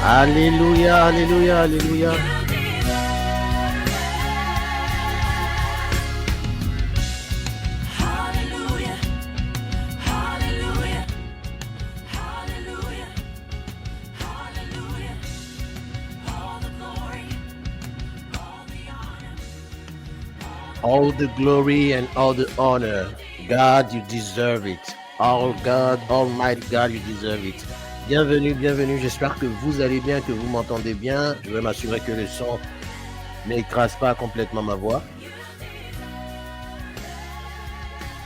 Alléluia, alléluia, alléluia. Hallelujah, hallelujah, hallelujah, hallelujah. All the glory, all the honor. All the glory and all the honor. God, you deserve it. All God, Almighty God, you deserve it. Bienvenue, bienvenue. J'espère que vous allez bien, que vous m'entendez bien. Je vais m'assurer que le son n'écrase pas complètement ma voix.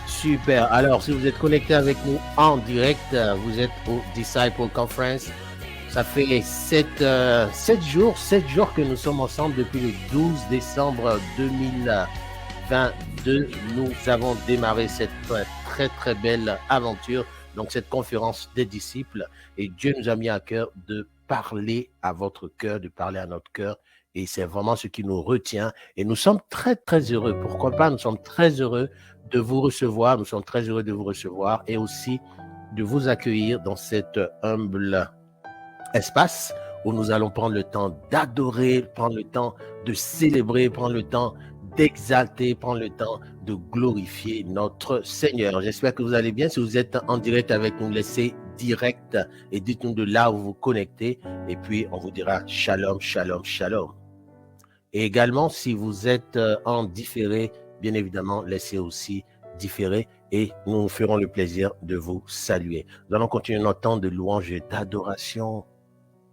Super. Alors, si vous êtes connecté avec nous en direct, vous êtes au Disciple Conference. Ça fait 7 jours que nous sommes ensemble depuis le 12 décembre 2022. Nous avons démarré cette très, très belle aventure, donc cette conférence des disciples. Et Dieu nous a mis à cœur de parler à votre cœur, de parler à notre cœur. Et c'est vraiment ce qui nous retient. Et nous sommes très, très heureux. Pourquoi pas? Nous sommes très heureux de vous recevoir. Nous sommes très heureux de vous recevoir et aussi de vous accueillir dans cet humble espace où nous allons prendre le temps d'adorer, prendre le temps de célébrer, prendre le temps d'exalter, prendre le temps de glorifier notre Seigneur. J'espère que vous allez bien. Si vous êtes en direct avec nous, laissez direct et dites-nous de là où vous vous connectez et puis on vous dira shalom, shalom, shalom. Et également, si vous êtes en différé, bien évidemment, laissez aussi différer et nous nous ferons le plaisir de vous saluer. Nous allons continuer notre temps de louange et d'adoration,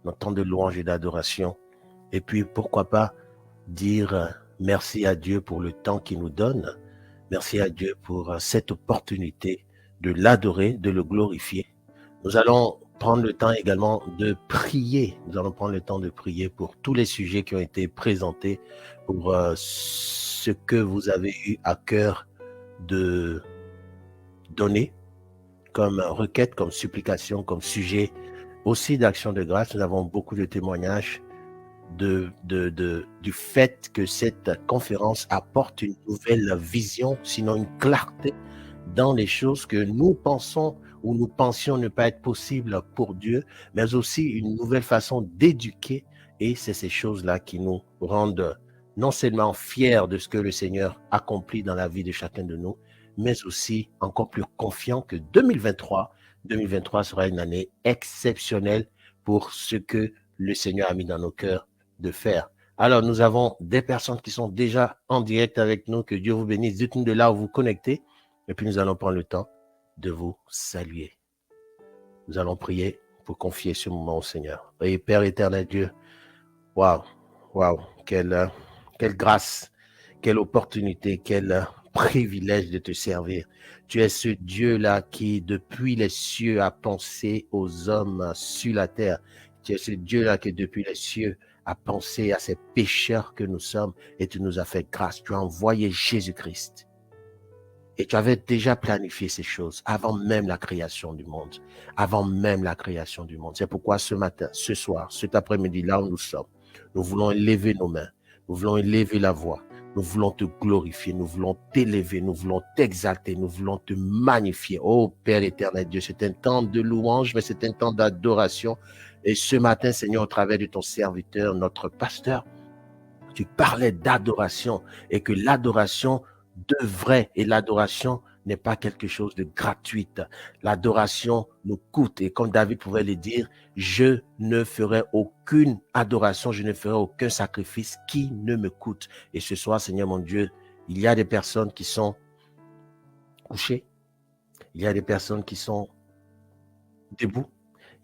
notre temps de louange et d'adoration. Et puis, pourquoi pas dire merci à Dieu pour le temps qu'il nous donne. Merci à Dieu pour cette opportunité de l'adorer, de le glorifier. Nous allons prendre le temps également de prier. Nous allons prendre le temps de prier pour tous les sujets qui ont été présentés, pour ce que vous avez eu à cœur de donner comme requête, comme supplication, comme sujet aussi d'action de grâce. Nous avons beaucoup de témoignages du fait que cette conférence apporte une nouvelle vision, sinon une clarté dans les choses que nous pensons ou nous pensions ne pas être possibles pour Dieu, mais aussi une nouvelle façon d'éduquer. Et c'est ces choses-là qui nous rendent non seulement fiers de ce que le Seigneur accomplit dans la vie de chacun de nous, mais aussi encore plus confiants que 2023 sera une année exceptionnelle pour ce que le Seigneur a mis dans nos cœurs de faire. Alors, nous avons des personnes qui sont déjà en direct avec nous. Que Dieu vous bénisse. Dites-nous de là où vous vous connectez. Et puis, nous allons prendre le temps de vous saluer. Nous allons prier pour confier ce moment au Seigneur. Et Père éternel Dieu, waouh, quelle grâce, quelle opportunité, quel privilège de te servir. Tu es ce Dieu-là qui, depuis les cieux, a pensé aux hommes sur la terre. Tu es ce Dieu-là qui, depuis les cieux, a pensé à ces pécheurs que nous sommes et tu nous as fait grâce. Tu as envoyé Jésus-Christ. Et tu avais déjà planifié ces choses avant même la création du monde. Avant même la création du monde. C'est pourquoi ce matin, ce soir, cet après-midi, là où nous sommes, nous voulons élever nos mains. Nous voulons élever la voix. Nous voulons te glorifier. Nous voulons t'élever. Nous voulons t'exalter. Nous voulons te magnifier. Oh Père éternel Dieu, c'est un temps de louange, mais c'est un temps d'adoration. Et ce matin, Seigneur, au travers de ton serviteur, notre pasteur, tu parlais d'adoration et que l'adoration devrait, et l'adoration n'est pas quelque chose de gratuite. L'adoration nous coûte et comme David pouvait le dire, je ne ferai aucune adoration, je ne ferai aucun sacrifice qui ne me coûte. Et ce soir, Seigneur mon Dieu, il y a des personnes qui sont couchées, il y a des personnes qui sont debout,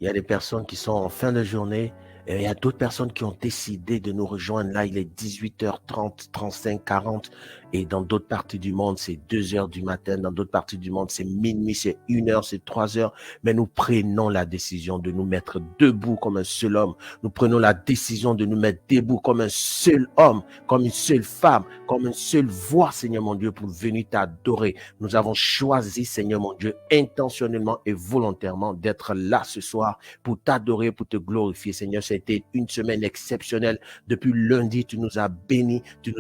il y a des personnes qui sont en fin de journée, et il y a d'autres personnes qui ont décidé de nous rejoindre. Là, il est 18h30, 35, 40. Et dans d'autres parties du monde, c'est 2h du matin. Dans d'autres parties du monde, c'est minuit, c'est 1h, c'est 3h. Mais nous prenons la décision de nous mettre debout comme un seul homme. Nous prenons la décision de nous mettre debout comme un seul homme, comme une seule femme, comme une seule voix, Seigneur mon Dieu, pour venir t'adorer. Nous avons choisi, Seigneur mon Dieu, intentionnellement et volontairement d'être là ce soir pour t'adorer, pour te glorifier, Seigneur. ça a été une semaine exceptionnelle. Depuis lundi, tu nous as bénis, tu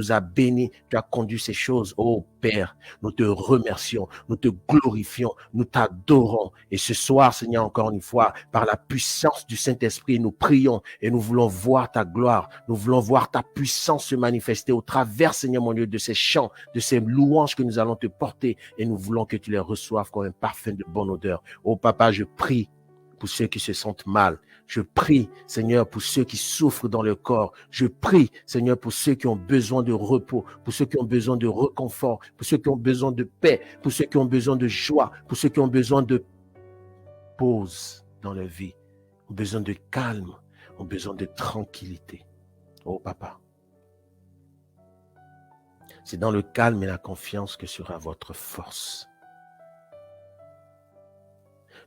as conduit ces choses. Oh Père, nous te remercions, nous te glorifions, nous t'adorons. Et ce soir, Seigneur, encore une fois, par la puissance du Saint-Esprit, nous prions et nous voulons voir ta gloire, nous voulons voir ta puissance se manifester au travers, Seigneur mon Dieu, de ces chants, de ces louanges que nous allons te porter, et nous voulons que tu les reçoives comme un parfum de bonne odeur. Oh Papa, je prie pour ceux qui se sentent mal. Je prie, Seigneur, pour ceux qui souffrent dans le corps. Je prie, Seigneur, pour ceux qui ont besoin de repos, pour ceux qui ont besoin de réconfort, pour ceux qui ont besoin de paix, pour ceux qui ont besoin de joie, pour ceux qui ont besoin de pause dans leur vie, ont besoin de calme, ont besoin de tranquillité. Oh Papa, c'est dans le calme et la confiance que sera votre force.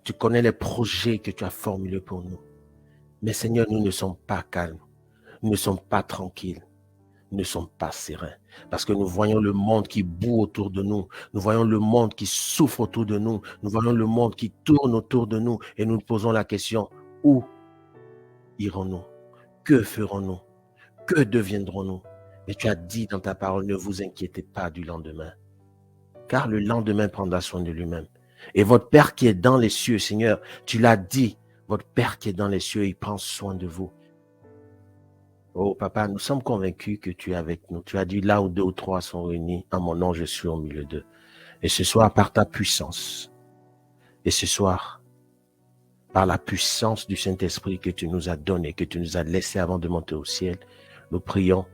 Tu connais les projets que tu as formulés pour nous. Mais Seigneur, nous ne sommes pas calmes, nous ne sommes pas tranquilles, nous ne sommes pas sereins. Parce que nous voyons le monde qui bout autour de nous, nous voyons le monde qui souffre autour de nous, nous voyons le monde qui tourne autour de nous et nous nous posons la question, où irons-nous? Que ferons-nous? Que deviendrons-nous? Mais tu as dit dans ta parole, ne vous inquiétez pas du lendemain, car le lendemain prendra soin de lui-même. Et votre Père qui est dans les cieux, Seigneur, tu l'as dit, votre Père qui est dans les cieux, il prend soin de vous. Oh Papa, nous sommes convaincus que tu es avec nous. Tu as dit là où 2 ou 3 sont réunis, en mon nom, je suis au milieu d'eux. Et ce soir, par ta puissance, et ce soir, par la puissance du Saint-Esprit que tu nous as donné, que tu nous as laissé avant de monter au ciel, nous prions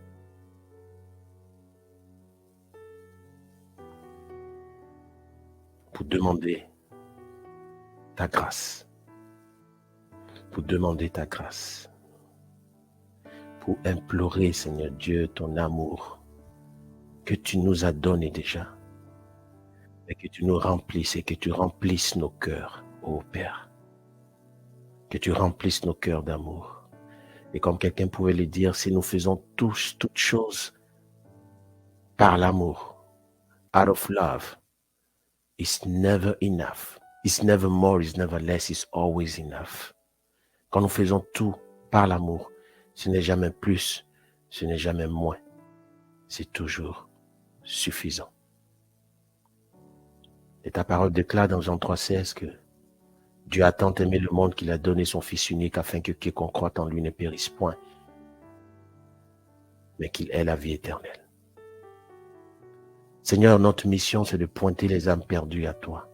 pour demander ta grâce, pour demander ta grâce, pour implorer, Seigneur Dieu, ton amour que tu nous as donné déjà, et que tu nous remplisses et que tu remplisses nos cœurs, ô Père, que tu remplisses nos cœurs d'amour. Et comme quelqu'un pouvait le dire, si nous faisons tous, toutes choses par l'amour, out of love, it's never enough. It's never more, it's never less, it's always enough. Quand nous faisons tout par l'amour, ce n'est jamais plus, ce n'est jamais moins. C'est toujours suffisant. Et ta parole déclare dans Jean 3,16 que Dieu a tant aimé le monde qu'il a donné son Fils unique afin que quiconque croit en lui ne périsse point, mais qu'il ait la vie éternelle. Seigneur, notre mission, c'est de pointer les âmes perdues à toi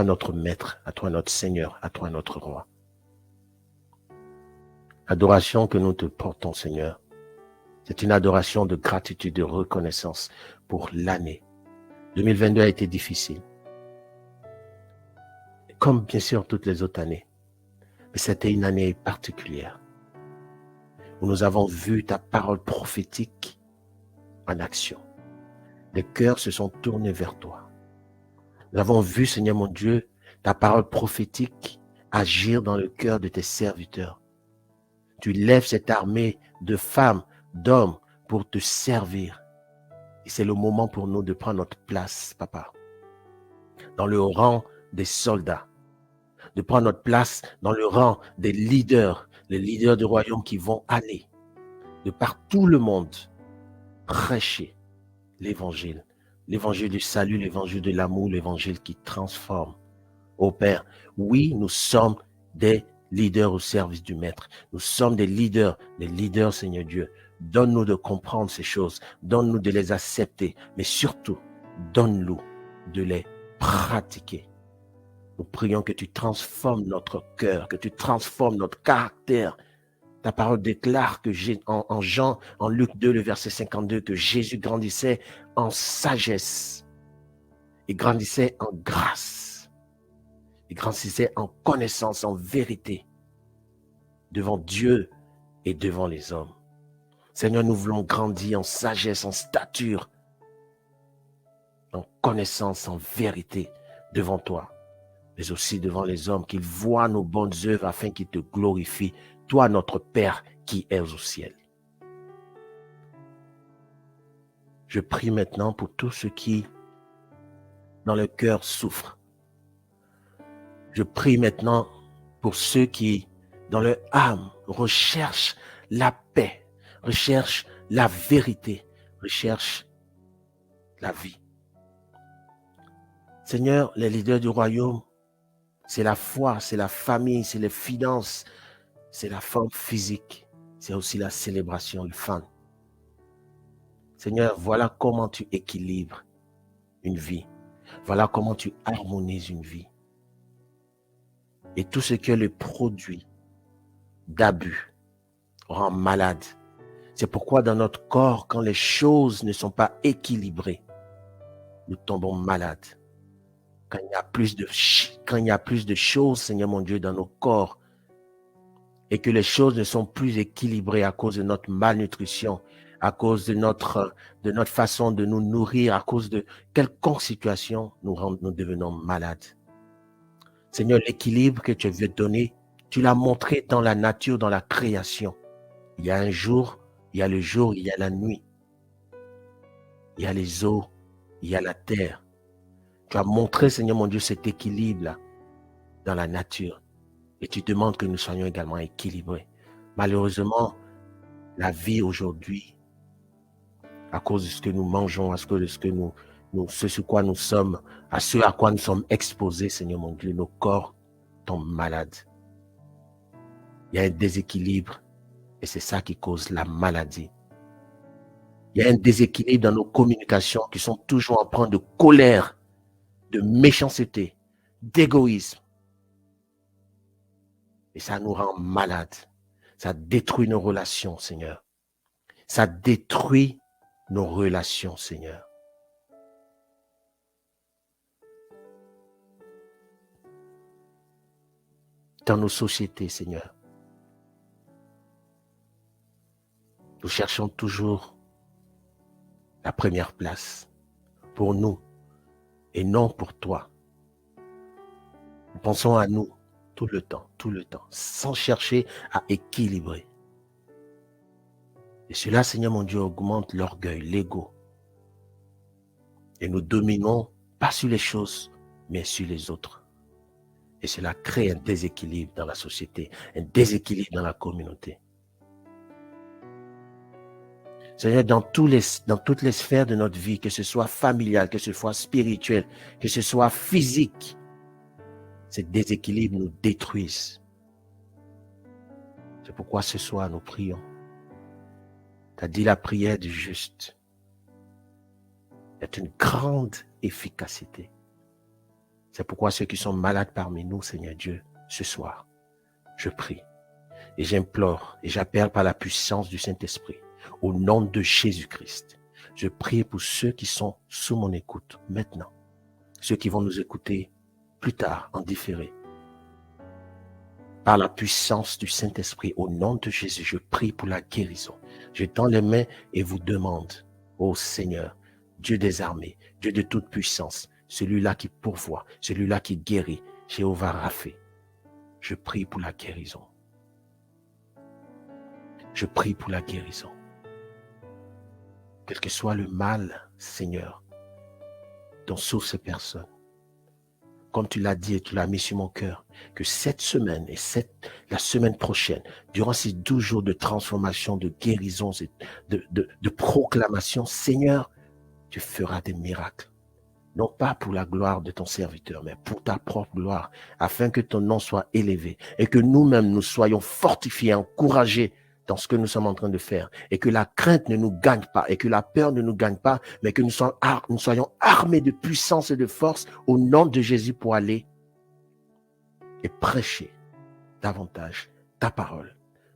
notre Maître, à toi notre Seigneur, à toi notre Roi. L'adoration que nous te portons, Seigneur, c'est une adoration de gratitude, de reconnaissance pour l'année. 2022 a été difficile, comme bien sûr toutes les autres années, mais c'était une année particulière où nous avons vu ta parole prophétique en action. Les cœurs se sont tournés vers toi. Nous avons vu, Seigneur mon Dieu, ta parole prophétique agir dans le cœur de tes serviteurs. Tu lèves cette armée de femmes, d'hommes pour te servir. Et c'est le moment pour nous de prendre notre place, Papa, dans le rang des soldats, de prendre notre place dans le rang des leaders, les leaders du royaume qui vont aller de par tout le monde prêcher l'évangile du salut, l'évangile de l'amour, l'évangile qui transforme. Ô Père, oui, nous sommes des leaders au service du Maître. Nous sommes des leaders, Seigneur Dieu. Donne-nous de comprendre ces choses, donne-nous de les accepter, mais surtout, donne-nous de les pratiquer. Nous prions que tu transformes notre cœur, que tu transformes notre caractère. Ta parole déclare que en Luc 2, le verset 52, que Jésus grandissait en sagesse. Il grandissait en grâce. Il grandissait en connaissance, en vérité, devant Dieu et devant les hommes. Seigneur, nous voulons grandir en sagesse, en stature, en connaissance, en vérité devant toi, mais aussi devant les hommes, qu'ils voient nos bonnes œuvres afin qu'ils te glorifient, toi notre Père qui es au ciel. Je prie maintenant pour tous ceux qui, dans le cœur, souffrent. Je prie maintenant pour ceux qui dans leur âme, recherchent la paix, recherchent la vérité, recherchent la vie. Seigneur, les leaders du royaume, c'est la foi, c'est la famille, c'est les finances, c'est la forme physique, c'est aussi la célébration, le fun. Seigneur, voilà comment tu équilibres une vie. Voilà comment tu harmonises une vie. Et tout ce que le produit d'abus rend malade. C'est pourquoi dans notre corps, quand les choses ne sont pas équilibrées, nous tombons malades. Quand il y a plus de choses, Seigneur mon Dieu, dans nos corps, et que les choses ne sont plus équilibrées à cause de notre malnutrition, à cause de notre façon de nous nourrir, à cause de quelconque situation, nous devenons malades. Seigneur, l'équilibre que tu veux donner, tu l'as montré dans la nature, dans la création. Il y a un jour, il y a le jour, il y a la nuit. Il y a les eaux, il y a la terre. Tu as montré, Seigneur mon Dieu, cet équilibre-là dans la nature. Et tu demandes que nous soyons également équilibrés. Malheureusement, la vie aujourd'hui, à cause de ce que nous mangeons, à cause de ce sur quoi nous sommes, à ce à quoi nous sommes exposés, Seigneur mon Dieu, nos corps tombent malades. Il y a un déséquilibre et c'est ça qui cause la maladie. Il y a un déséquilibre dans nos communications qui sont toujours empreintes de colère, de méchanceté, d'égoïsme. Et ça nous rend malades. Ça détruit nos relations, Seigneur. Ça détruit nos relations, Seigneur. Dans nos sociétés, Seigneur, nous cherchons toujours la première place pour nous et non pour toi. Nous pensons à nous tout le temps, sans chercher à équilibrer. Et cela, Seigneur mon Dieu, augmente l'orgueil, l'ego. Et nous dominons pas sur les choses, mais sur les autres. Et cela crée un déséquilibre dans la société, un déséquilibre dans la communauté. Seigneur, dans toutes les sphères de notre vie, que ce soit familial, que ce soit spirituel, que ce soit physique, ces déséquilibres nous détruisent. C'est pourquoi ce soir nous prions. Tu as dit la prière du juste est une grande efficacité. C'est pourquoi ceux qui sont malades parmi nous, Seigneur Dieu, ce soir, je prie et j'implore et j'appelle par la puissance du Saint-Esprit, au nom de Jésus-Christ. Je prie pour ceux qui sont sous mon écoute maintenant, ceux qui vont nous écouter plus tard en différé. Par la puissance du Saint-Esprit, au nom de Jésus, je prie pour la guérison. Je tends les mains et vous demande, ô Seigneur, Dieu des armées, Dieu de toute puissance, celui-là qui pourvoit, celui-là qui guérit, Jéhovah Rapha, je prie pour la guérison. Je prie pour la guérison. Quel que soit le mal, Seigneur, dont souffrent ces personnes, comme tu l'as dit et tu l'as mis sur mon cœur, que cette semaine et la semaine prochaine, durant ces 12 jours de transformation, de guérison, de proclamation, Seigneur, tu feras des miracles. Non pas pour la gloire de ton serviteur, mais pour ta propre gloire, afin que ton nom soit élevé et que nous-mêmes nous soyons fortifiés, encouragés dans ce que nous sommes en train de faire, et que la crainte ne nous gagne pas, et que la peur ne nous gagne pas, mais que nous soyons armés de puissance et de force au nom de Jésus pour aller et prêcher davantage ta parole.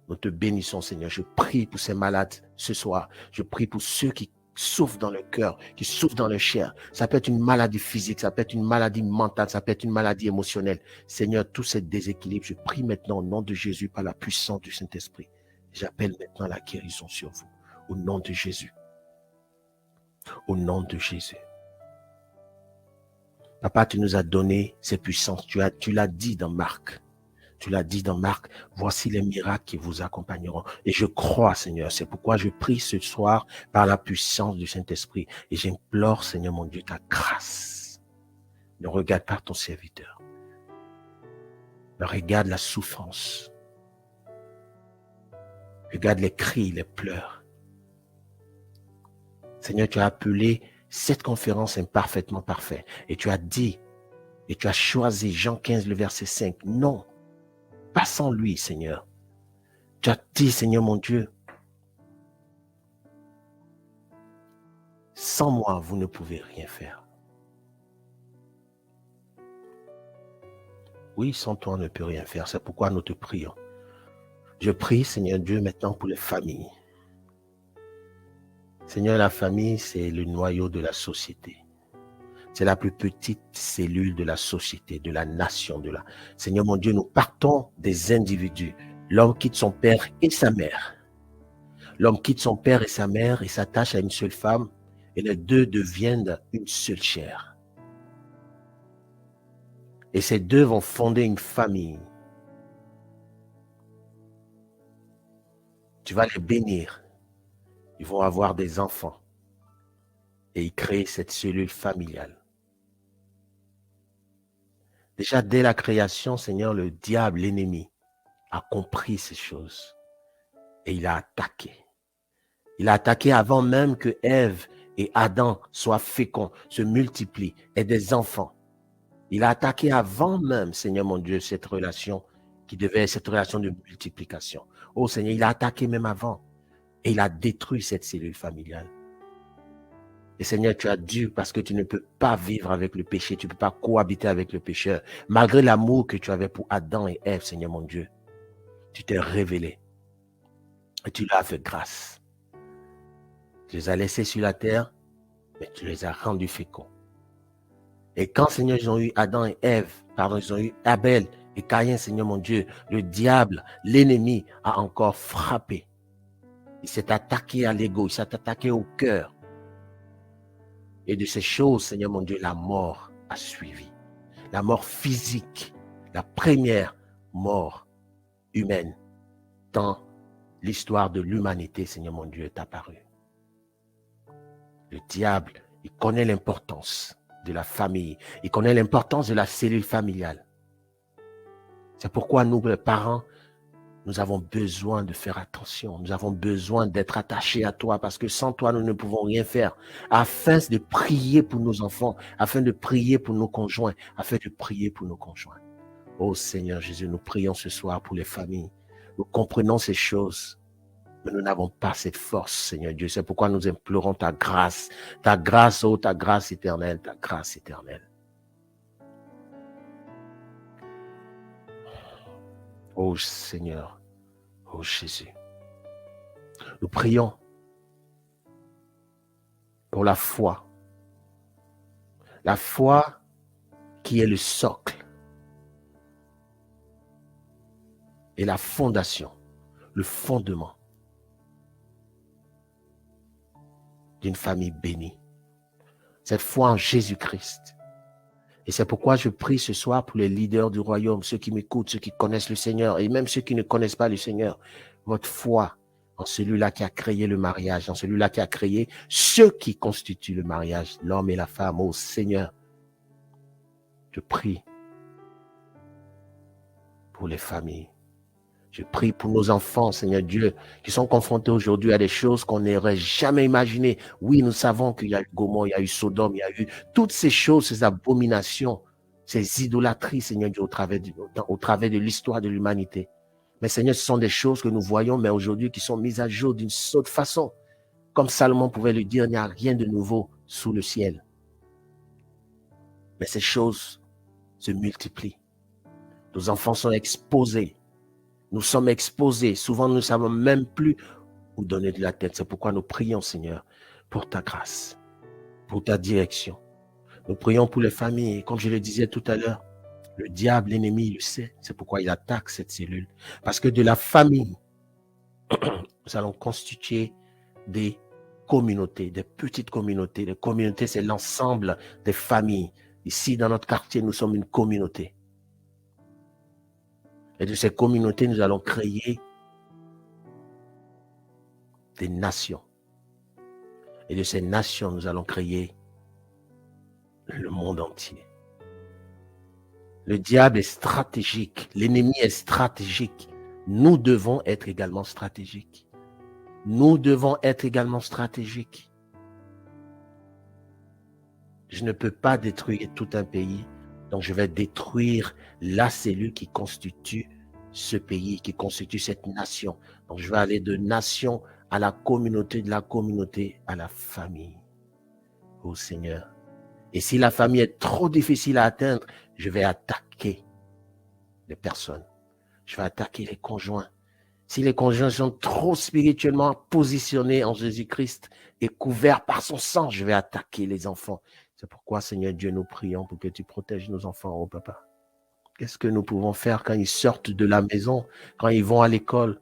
Nous te bénissons, Seigneur. Je prie pour ces malades ce soir. Je prie pour ceux qui souffrent dans le cœur, qui souffrent dans le chair. Ça peut être une maladie physique, ça peut être une maladie mentale, ça peut être une maladie émotionnelle. Seigneur, tous ces déséquilibres, je prie maintenant au nom de Jésus par la puissance du Saint-Esprit. J'appelle maintenant la guérison sur vous. Au nom de Jésus. Au nom de Jésus. Papa, tu nous as donné ces puissances. Tu l'as dit dans Marc. Tu l'as dit dans Marc. Voici les miracles qui vous accompagneront. Et je crois, Seigneur. C'est pourquoi je prie ce soir par la puissance du Saint-Esprit. Et j'implore, Seigneur mon Dieu, ta grâce. Ne regarde pas ton serviteur. Ne regarde la souffrance. Regarde les cris, les pleurs. Seigneur, tu as appelé cette conférence imparfaitement parfaite. Et tu as dit, et tu as choisi Jean 15, le verset 5. Non, pas sans lui, Seigneur. Tu as dit, Seigneur mon Dieu, sans moi, vous ne pouvez rien faire. Oui, sans toi, on ne peut rien faire. C'est pourquoi nous te prions. Je prie, Seigneur Dieu, maintenant pour les familles. Seigneur, la famille, c'est le noyau de la société. C'est la plus petite cellule de la société, de la nation. Seigneur mon Dieu, nous partons des individus. L'homme quitte son père et sa mère. L'homme quitte son père et sa mère et s'attache à une seule femme. Et les deux deviennent une seule chair. Et ces deux vont fonder une famille. Tu vas les bénir. Ils vont avoir des enfants. Et ils créent cette cellule familiale. Déjà, dès la création, Seigneur, le diable, l'ennemi, a compris ces choses. Et il a attaqué. Il a attaqué avant même que Ève et Adam soient féconds, se multiplient, aient des enfants. Il a attaqué avant même, Seigneur mon Dieu, cette relation qui devait être cette relation de multiplication. Oh Seigneur, il a attaqué même avant. Et il a détruit cette cellule familiale. Et Seigneur, tu as dû, parce que tu ne peux pas vivre avec le péché, tu ne peux pas cohabiter avec le pécheur. Malgré l'amour que tu avais pour Adam et Ève, Seigneur mon Dieu, tu t'es révélé. Et tu leur as fait grâce. Tu les as laissés sur la terre, mais tu les as rendus féconds. Et quand, Seigneur, ils ont eu Adam et Ève, ils ont eu Abel et Caïn, Seigneur mon Dieu, le diable, l'ennemi a encore frappé. Il s'est attaqué à l'ego, il s'est attaqué au cœur. Et de ces choses, Seigneur mon Dieu, la mort a suivi. La mort physique, la première mort humaine dans l'histoire de l'humanité, Seigneur mon Dieu, est apparue. Le diable, il connaît l'importance de la famille. Il connaît l'importance de la cellule familiale. C'est pourquoi nous, les parents, nous avons besoin de faire attention. Nous avons besoin d'être attachés à toi parce que sans toi, nous ne pouvons rien faire. Afin de prier pour nos enfants, afin de prier pour nos conjoints, afin de prier pour nos conjoints. Oh Seigneur Jésus, nous prions ce soir pour les familles. Nous comprenons ces choses, mais nous n'avons pas cette force, Seigneur Dieu. C'est pourquoi nous implorons ta grâce, oh, ta grâce éternelle, ta grâce éternelle. Oh Seigneur, oh Jésus, nous prions pour la foi qui est le socle et la fondation, le fondement d'une famille bénie. Cette foi en Jésus-Christ. Et c'est pourquoi je prie ce soir pour les leaders du royaume, ceux qui m'écoutent, ceux qui connaissent le Seigneur et même ceux qui ne connaissent pas le Seigneur. Votre foi en celui-là qui a créé le mariage, en celui-là qui a créé ceux qui constituent le mariage, l'homme et la femme. Oh Seigneur, je prie pour les familles. Je prie pour nos enfants, Seigneur Dieu, qui sont confrontés aujourd'hui à des choses qu'on n'aurait jamais imaginées. Oui, nous savons qu'il y a eu Gomorrhe, il y a eu Sodome, il y a eu toutes ces choses, ces abominations, ces idolâtries, Seigneur Dieu, au travers de l'histoire de l'humanité. Mais Seigneur, ce sont des choses que nous voyons, mais aujourd'hui qui sont mises à jour d'une autre façon. Comme Salomon pouvait le dire, il n'y a rien de nouveau sous le ciel. Mais ces choses se multiplient. Nos enfants sont exposés. Nous sommes exposés. Souvent, nous ne savons même plus où donner de la tête. C'est pourquoi nous prions, Seigneur, pour ta grâce, pour ta direction. Nous prions pour les familles. Comme je le disais tout à l'heure, le diable, l'ennemi, il le sait. C'est pourquoi il attaque cette cellule. Parce que de la famille, nous allons constituer des communautés, des petites communautés. Les communautés, c'est l'ensemble des familles. Ici, dans notre quartier, nous sommes une communauté. Et de ces communautés, nous allons créer des nations. Et de ces nations, nous allons créer le monde entier. Le diable est stratégique. L'ennemi est stratégique. Nous devons être également stratégiques. Nous devons être également stratégiques. Je ne peux pas détruire tout un pays, donc je vais détruire la cellule qui constitue ce pays, qui constitue cette nation. Donc je vais aller de nation à la communauté, de la communauté à la famille. Oh Seigneur. Et si la famille est trop difficile à atteindre, je vais attaquer les personnes. Je vais attaquer les conjoints. Si les conjoints sont trop spirituellement positionnés en Jésus-Christ et couverts par son sang, je vais attaquer les enfants. C'est pourquoi, Seigneur Dieu, nous prions pour que tu protèges nos enfants, oh Papa. Qu'est-ce que nous pouvons faire quand ils sortent de la maison, quand ils vont à l'école,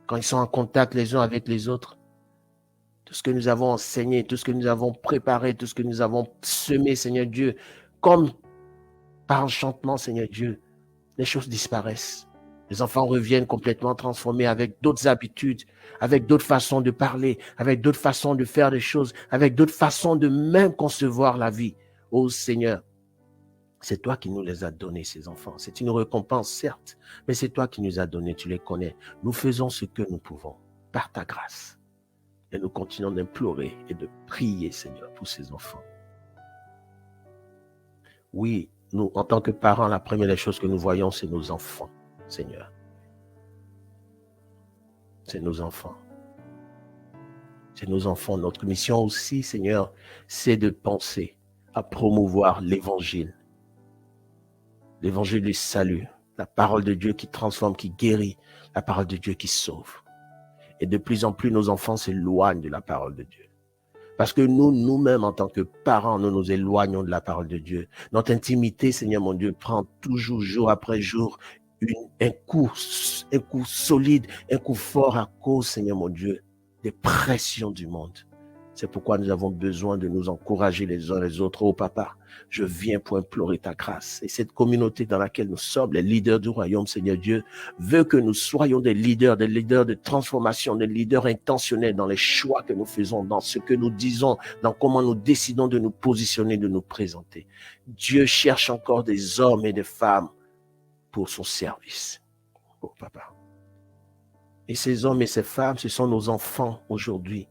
quand ils sont en contact les uns avec les autres? Tout ce que nous avons enseigné, tout ce que nous avons préparé, tout ce que nous avons semé, Seigneur Dieu, comme par enchantement, Seigneur Dieu, les choses disparaissent. Les enfants reviennent complètement transformés avec d'autres habitudes, avec d'autres façons de parler, avec d'autres façons de faire des choses, avec d'autres façons de même concevoir la vie. Oh Seigneur, c'est toi qui nous les as donnés, ces enfants. C'est une récompense, certes, mais c'est toi qui nous as donnés, tu les connais. Nous faisons ce que nous pouvons, par ta grâce. Et nous continuons d'implorer et de prier, Seigneur, pour ces enfants. Oui, nous, en tant que parents, la première des choses que nous voyons, c'est nos enfants, Seigneur. C'est nos enfants. C'est nos enfants. Notre mission aussi, Seigneur, c'est de penser à promouvoir l'évangile. L'évangile du salut. La parole de Dieu qui transforme, qui guérit. La parole de Dieu qui sauve. Et de plus en plus, nos enfants s'éloignent de la parole de Dieu. Parce que nous-mêmes, en tant que parents, nous nous éloignons de la parole de Dieu. Notre intimité, Seigneur mon Dieu, prend toujours, jour après jour, un coup solide, un coup fort à cause, Seigneur mon Dieu, des pressions du monde. C'est pourquoi nous avons besoin de nous encourager les uns les autres. Oh Papa, je viens pour implorer ta grâce. Et cette communauté dans laquelle nous sommes, les leaders du royaume, Seigneur Dieu, veut que nous soyons des leaders de transformation, des leaders intentionnels dans les choix que nous faisons, dans ce que nous disons, dans comment nous décidons de nous positionner, de nous présenter. Dieu cherche encore des hommes et des femmes pour son service. Oh Papa. Et ces hommes et ces femmes, ce sont nos enfants aujourd'hui.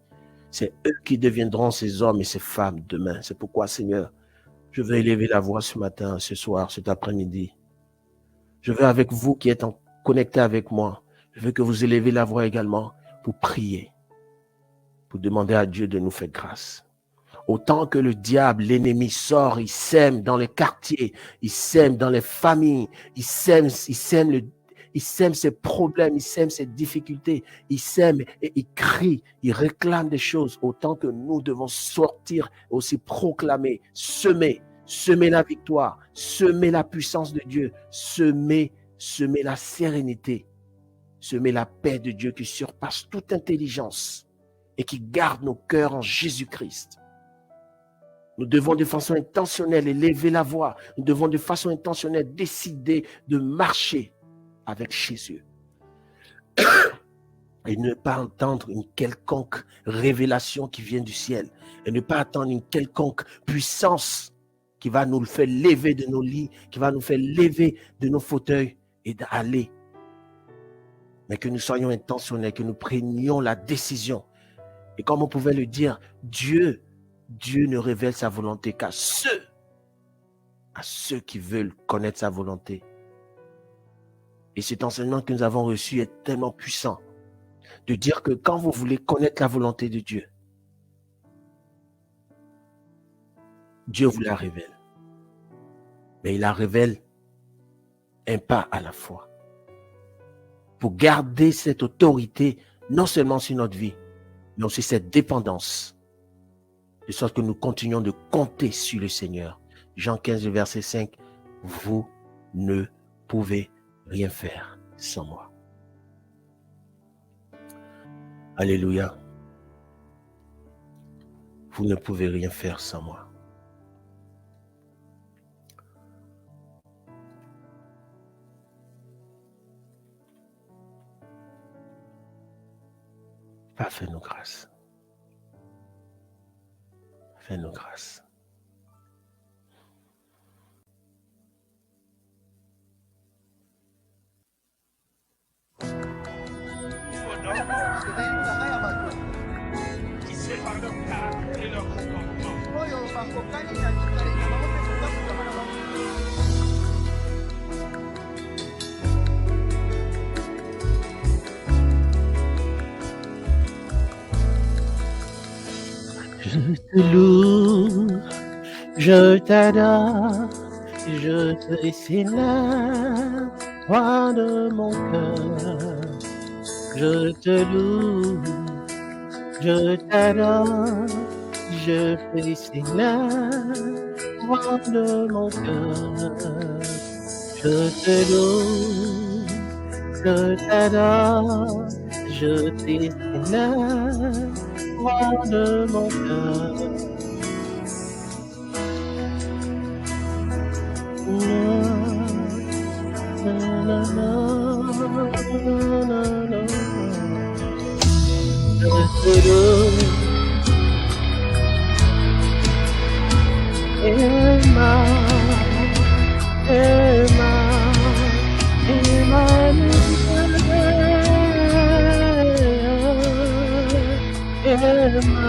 C'est eux qui deviendront ces hommes et ces femmes demain. C'est pourquoi, Seigneur, je veux élever la voix ce matin, ce soir, cet après-midi. Je veux avec vous qui êtes connectés avec moi, je veux que vous élevez la voix également pour prier, pour demander à Dieu de nous faire grâce. Autant que le diable, l'ennemi sort, il sème dans les quartiers, il sème dans les familles, il sème ses problèmes, il sème ses difficultés, il sème et il crie, il réclame des choses. Autant que nous devons sortir, aussi proclamer, semer la victoire, semer la puissance de Dieu, semer la sérénité, semer la paix de Dieu qui surpasse toute intelligence et qui garde nos cœurs en Jésus-Christ. Nous devons de façon intentionnelle élever la voix. Nous devons de façon intentionnelle décider de marcher avec Jésus. Et ne pas entendre une quelconque révélation qui vient du ciel. Et ne pas attendre une quelconque puissance qui va nous faire lever de nos lits, qui va nous faire lever de nos fauteuils et d'aller. Mais que nous soyons intentionnels, que nous prenions la décision. Et comme on pouvait le dire, Dieu ne révèle sa volonté qu'à ceux qui veulent connaître sa volonté. Et cet enseignement que nous avons reçu est tellement puissant de dire que quand vous voulez connaître la volonté de Dieu, Dieu vous la révèle. Mais il la révèle un pas à la fois. Pour garder cette autorité, non seulement sur notre vie, mais aussi cette dépendance. De sorte que nous continuons de compter sur le Seigneur. Jean 15, verset 5, vous ne pouvez rien faire sans moi. Alléluia. Vous ne pouvez rien faire sans moi. Pas fais-nous grâce. Fais-nous grâce. For no bakokani na likali na bango mpe kotambukama na bango. Je te loue, je t'adore, je te célèbre, roi de mon cœur. Je te loue, je t'adore, je te célèbre, roi de mon cœur. Je te loue, je t'adore, je te célèbre, roi de mon cœur. Na, na, na, na, na, na. Je te loue, Emma, Emma, Emmanuel, Emma.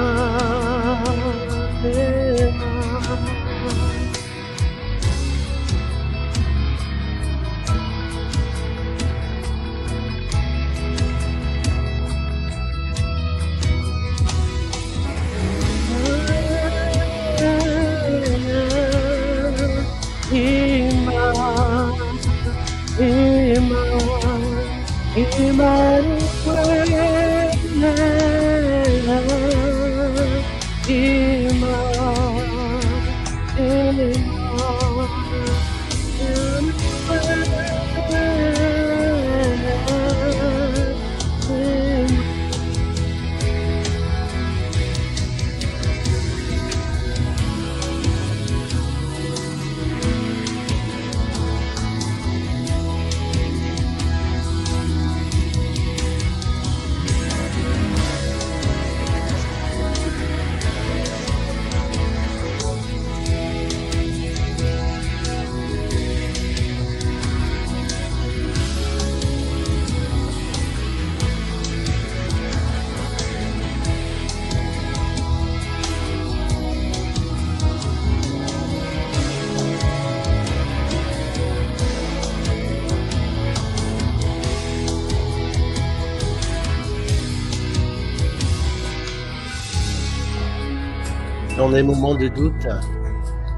Dans les moments de doute,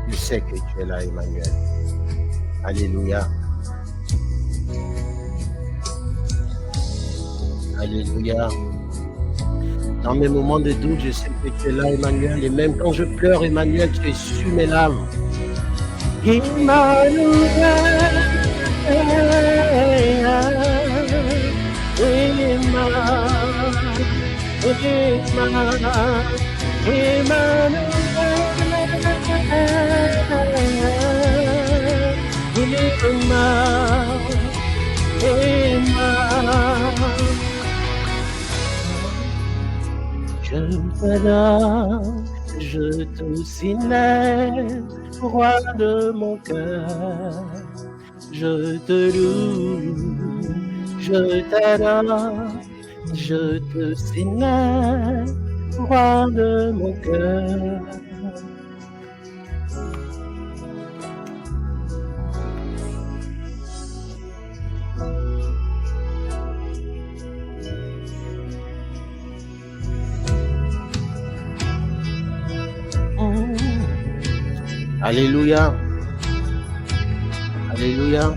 tu sais que tu es là, Emmanuel. Alléluia. Alléluia. Dans mes moments de doute, je sais que tu es là, Emmanuel. Et même quand je pleure, Emmanuel, tu es sur mes larmes. Emmanuel. Je t'adore, je te célèbre, roi de mon cœur. Je te loue, je t'adore, je te célèbre, roi de mon cœur. Alléluia. Alléluia.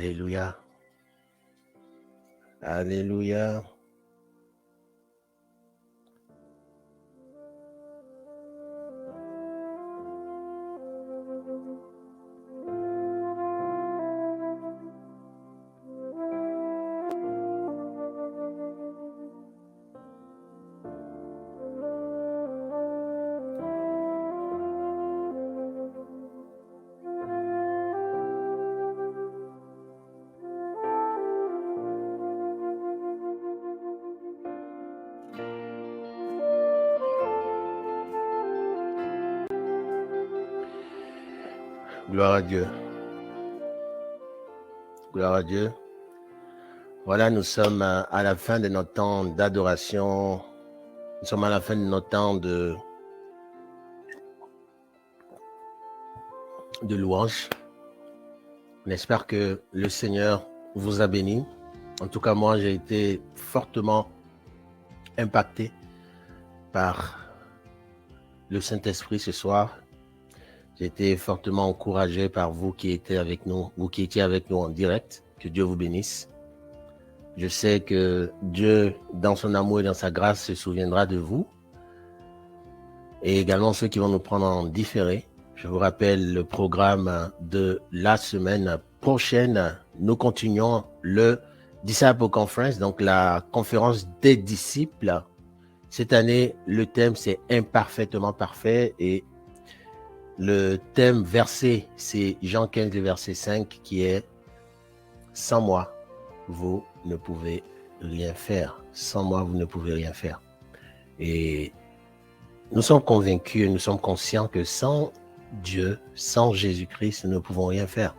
Alléluia. Alléluia. Gloire à Dieu. Gloire à Dieu. Voilà, nous sommes à la fin de notre temps d'adoration. Nous sommes à la fin de notre temps de louange. On espère que le Seigneur vous a béni. En tout cas, moi, j'ai été fortement impacté par le Saint-Esprit ce soir. J'ai été fortement encouragé par vous qui étiez avec nous, vous qui étiez avec nous en direct. Que Dieu vous bénisse. Je sais que Dieu, dans son amour et dans sa grâce, se souviendra de vous. Et également ceux qui vont nous prendre en différé. Je vous rappelle le programme de la semaine prochaine. Nous continuons le Disciple Conference, donc la conférence des disciples. Cette année, le thème, c'est imparfaitement parfait. Et le thème versé, c'est Jean 15, le verset 5, qui est « Sans moi, vous ne pouvez rien faire. Sans moi, vous ne pouvez rien faire. » Et nous sommes convaincus et nous sommes conscients que sans Dieu, sans Jésus-Christ, nous ne pouvons rien faire.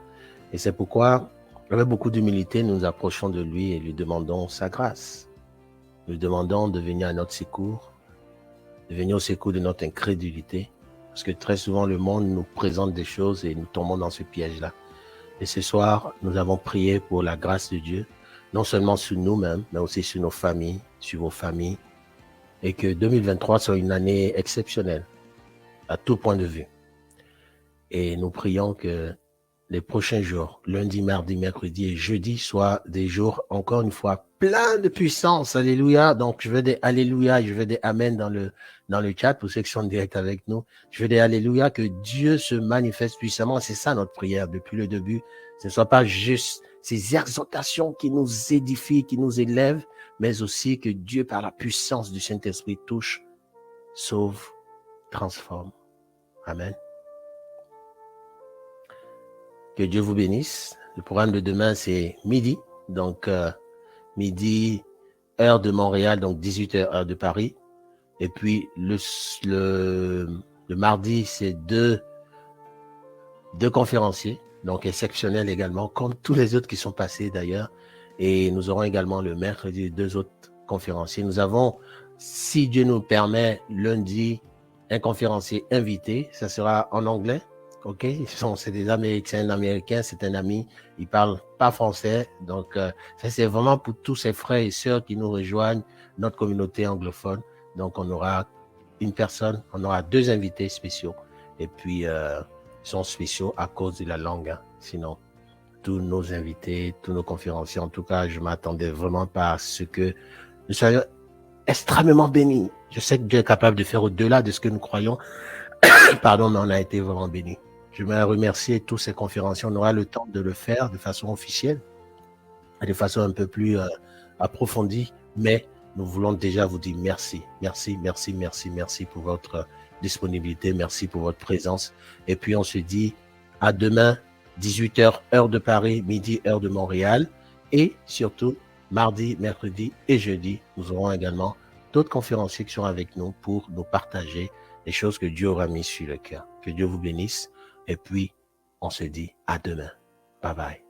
Et c'est pourquoi, avec beaucoup d'humilité, nous nous approchons de lui et lui demandons sa grâce. Nous lui demandons de venir à notre secours, de venir au secours de notre incrédulité, parce que très souvent, le monde nous présente des choses et nous tombons dans ce piège-là. Et ce soir, nous avons prié pour la grâce de Dieu, non seulement sur nous-mêmes, mais aussi sur nos familles, sur vos familles, et que 2023 soit une année exceptionnelle, à tout point de vue. Et nous prions que les prochains jours, lundi, mardi, mercredi et jeudi, soient des jours, encore une fois, pleins de puissance. Alléluia. Donc, je veux des alléluia et je veux des amen dans le chat pour ceux qui sont en direct avec nous. Je veux des alléluia, que Dieu se manifeste puissamment. C'est ça notre prière depuis le début. Ce ne soit pas juste ces exhortations qui nous édifient, qui nous élèvent, mais aussi que Dieu, par la puissance du Saint-Esprit, touche, sauve, transforme. Amen. Que Dieu vous bénisse. Le programme de demain, c'est midi. Donc, midi, heure de Montréal, donc 18h, heure de Paris. Et puis, le mardi, c'est deux conférenciers, donc exceptionnels également, comme tous les autres qui sont passés d'ailleurs. Et nous aurons également le mercredi 2 autres conférenciers. Nous avons, si Dieu nous permet, lundi, un conférencier invité. Ça sera en anglais. OK, c'est des Américains, un Américain, c'est un ami, il parle pas français, donc ça c'est vraiment pour tous ces frères et sœurs qui nous rejoignent, notre communauté anglophone. Donc on aura une personne, on aura deux invités spéciaux, et puis ils sont spéciaux à cause de la langue, hein. Sinon tous nos invités, tous nos conférenciers, en tout cas je m'attendais vraiment pas à ce que nous soyons extrêmement bénis. Je sais que Dieu est capable de faire au-delà de ce que nous croyons, pardon, mais on a été vraiment bénis. Je voudrais remercier tous ces conférenciers. On aura le temps de le faire de façon officielle, de façon un peu plus approfondie, mais nous voulons déjà vous dire merci. Merci, merci, merci, merci pour votre disponibilité. Merci pour votre présence. Et puis, on se dit à demain, 18h, heure de Paris, midi, heure de Montréal. Et surtout, mardi, mercredi et jeudi, nous aurons également d'autres conférenciers qui sont avec nous pour nous partager les choses que Dieu aura mis sur le cœur. Que Dieu vous bénisse. Et puis, on se dit à demain. Bye bye.